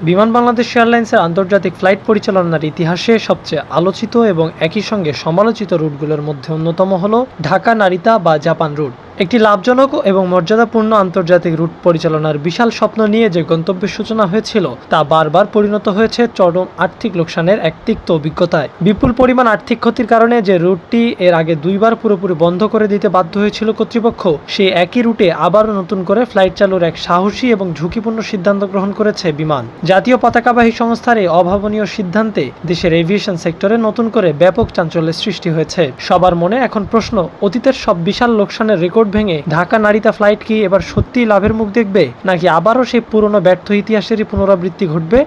বিমান বাংলাদেশ এয়ারলাইন্সের আন্তর্জাতিক ফ্লাইট পরিচালনার ইতিহাসে সবচেয়ে আলোচিত এবং একই সঙ্গে সমালোচিত রুটগুলোর মধ্যে অন্যতম হল ঢাকা নারিতা বা জাপান রুট। একটি লাভজনক এবং মর্যাদাপূর্ণ আন্তর্জাতিক রুট পরিচালনার বিশাল স্বপ্ন নিয়ে যে গন্তব্যের সূচনা হয়েছিল তা বারবার পরিণত হয়েছে চরম আর্থিক লোকসানের এক তিক্ত অভিজ্ঞতায়। বিপুল পরিমাণ আর্থিক ক্ষতির কারণে যে রুটটি এর আগে দুইবার পুরোপুরি বন্ধ করে দিতে বাধ্য হয়েছিল কর্তৃপক্ষ, সেই একই রুটে আবারও নতুন করে ফ্লাইট চালুর এক সাহসী এবং ঝুঁকিপূর্ণ সিদ্ধান্ত গ্রহণ করেছে বিমান। জাতীয় পতাকাবাহী সংস্থার এই অভাবনীয় সিদ্ধান্তে দেশের এভিয়েশন সেক্টরে নতুন করে ব্যাপক চাঞ্চল্যের সৃষ্টি হয়েছে। সবার মনে এখন প্রশ্ন, অতীতের সব বিশাল লোকসানের রেকর্ড ভেঙে ঢাকা নারিতা ফ্লাইট কি এবার সত্যিই লাভের মুখ দেখবে, নাকি আবারও সেই পুরনো ব্যর্থ ইতিহাসেরই পুনরাবৃত্তি ঘটবে?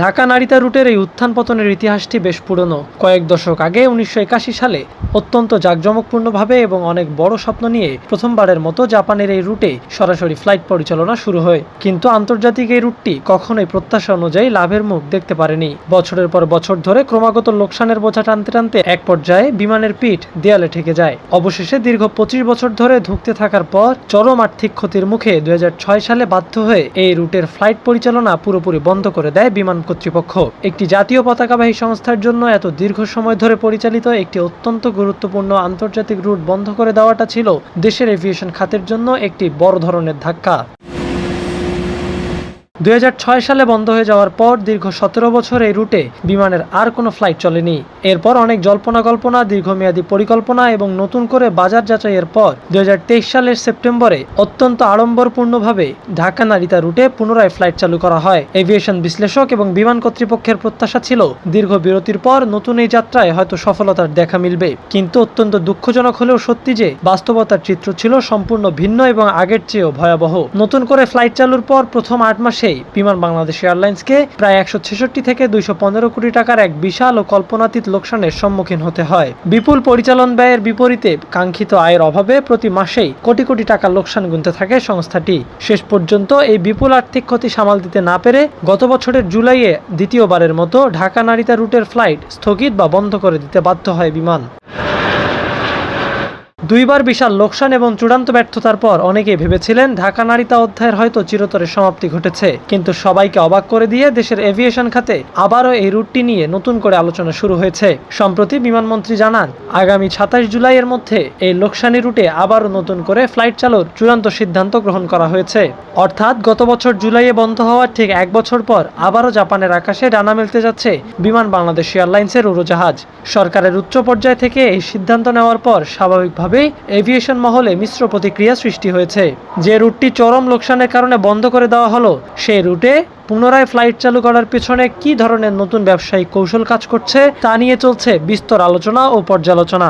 ঢাকা নারিতা রুটের এই উত্থান পতনের ইতিহাসটি বেশ পুরনো। কয়েক দশক আগে 1981 সালে অত্যন্ত জাঁকজমকপূর্ণভাবে এবং অনেক বড় স্বপ্ন নিয়ে প্রথমবারের মতো জাপানের এই রুটে সরাসরি ফ্লাইট পরিচালনা শুরু হয়। কিন্তু আন্তর্জাতিক এই রুটটি কখনোই প্রত্যাশা অনুযায়ী লাভের মুখ দেখতে পারেনি। বছরের পর বছর ধরে ক্রমাগত লোকসানের বোঝা টানতে টানতে এক পর্যায়ে বিমানের পিঠ দেয়ালে ঠেকে যায়। অবশেষে দীর্ঘ 25 বছর ধরে ধুঁকতে থাকার পর চরম আর্থিক ক্ষতির মুখে 2006 সালে বাধ্য হয়ে এই রুটের ফ্লাইট পরিচালনা পুরোপুরি বন্ধ করে দেয় বিমান কর্তৃপক্ষ। একটি জাতীয় পতাকাবাহী সংস্থার জন্য এত দীর্ঘ সময় ধরে পরিচালিত একটি অত্যন্ত গুরুত্বপূর্ণ আন্তর্জাতিক রুট বন্ধ করে দেওয়াটা ছিল দেশের এভিয়েশন খাতের জন্য একটি বড় ধরনের ধাক্কা। 2006 সালে বন্ধ হয়ে যাওয়ার পর দীর্ঘ 17 বছর এই রুটে বিমানের আর কোনো ফ্লাইট চলেনি। এরপর অনেক জল্পনা দীর্ঘমেয়াদী পরিকল্পনা এবং নতুন করে বাজার যাচাইয়ের পর 2023 সালের সেপ্টেম্বরে অত্যন্ত আড়ম্বরপূর্ণভাবে ঢাকা নারিতা রুটে পুনরায় ফ্লাইট চালু করা হয়। এভিয়েশন বিশ্লেষক এবং বিমান কর্তৃপক্ষের প্রত্যাশা ছিল দীর্ঘ বিরতির পর নতুন এই যাত্রায় হয়তো সফলতার দেখা মিলবে। কিন্তু অত্যন্ত দুঃখজনক হলেও সত্যি যে বাস্তবতার চিত্র ছিল সম্পূর্ণ ভিন্ন এবং আগের চেয়েও ভয়াবহ। নতুন করে ফ্লাইট চালুর পর প্রথম 8 মাসে বিমান বাংলাদেশ এয়ারলাইন্সকে প্রায় 166 থেকে 215 কোটি টাকার এক বিশাল ও কল্পনাতীত লোকসানের সম্মুখীন হতে হয়। বিপুল পরিচালন ব্যয়ের বিপরীতে কাঙ্ক্ষিত আয়ের অভাবে প্রতি মাসেই কোটি কোটি টাকার লোকসান গুনতে থাকে সংস্থাটি। শেষ পর্যন্ত এই বিপুল আর্থিক ক্ষতি সামাল দিতে না পেরে গত বছরের জুলাইয়ে দ্বিতীয়বারের মতো ঢাকা নারিতা রুটের ফ্লাইট স্থগিত বা বন্ধ করে দিতে বাধ্য হয় বিমান। দুইবার বিশাল লোকসান এবং চূড়ান্ত ব্যর্থতার পর অনেকেই ভেবেছিলেন ঢাকা নারিতা অধ্যায়ের হয়তো চিরতরে সমাপ্তি ঘটেছে। কিন্তু সবাইকে অবাক করে দিয়ে দেশের এভিয়েশন খাতে আবারও এই রুটটি নিয়ে নতুন করে আলোচনা শুরু হয়েছে। সম্প্রতি বিমানমন্ত্রী জানান, আগামী 27 জুলাইয়ের মধ্যে এই লোকসানি রুটে আবারও নতুন করে ফ্লাইট চালুর চূড়ান্ত সিদ্ধান্ত গ্রহণ করা হয়েছে। অর্থাৎ গত বছর জুলাইয়ে বন্ধ হওয়ার ঠিক 1 বছর পর আবারও জাপানের আকাশে ডানা মেলতে যাচ্ছে বিমান বাংলাদেশ এয়ারলাইন্সের উড়োজাহাজ। সরকারের উচ্চ পর্যায় থেকে এই সিদ্ধান্ত নেওয়ার পর স্বাভাবিকভাবে এভিয়েশন মহলে মিশ্র প্রতিক্রিয়া সৃষ্টি হয়েছে। যে রুটটি চরম লোকসানের কারণে বন্ধ করে দেওয়া হলো, সেই রুটে পুনরায় ফ্লাইট চালু করার পেছনে কি ধরনের নতুন ব্যবসায়িক কৌশল কাজ করছে তা নিয়ে চলছে বিস্তর আলোচনা ও পর্যালোচনা।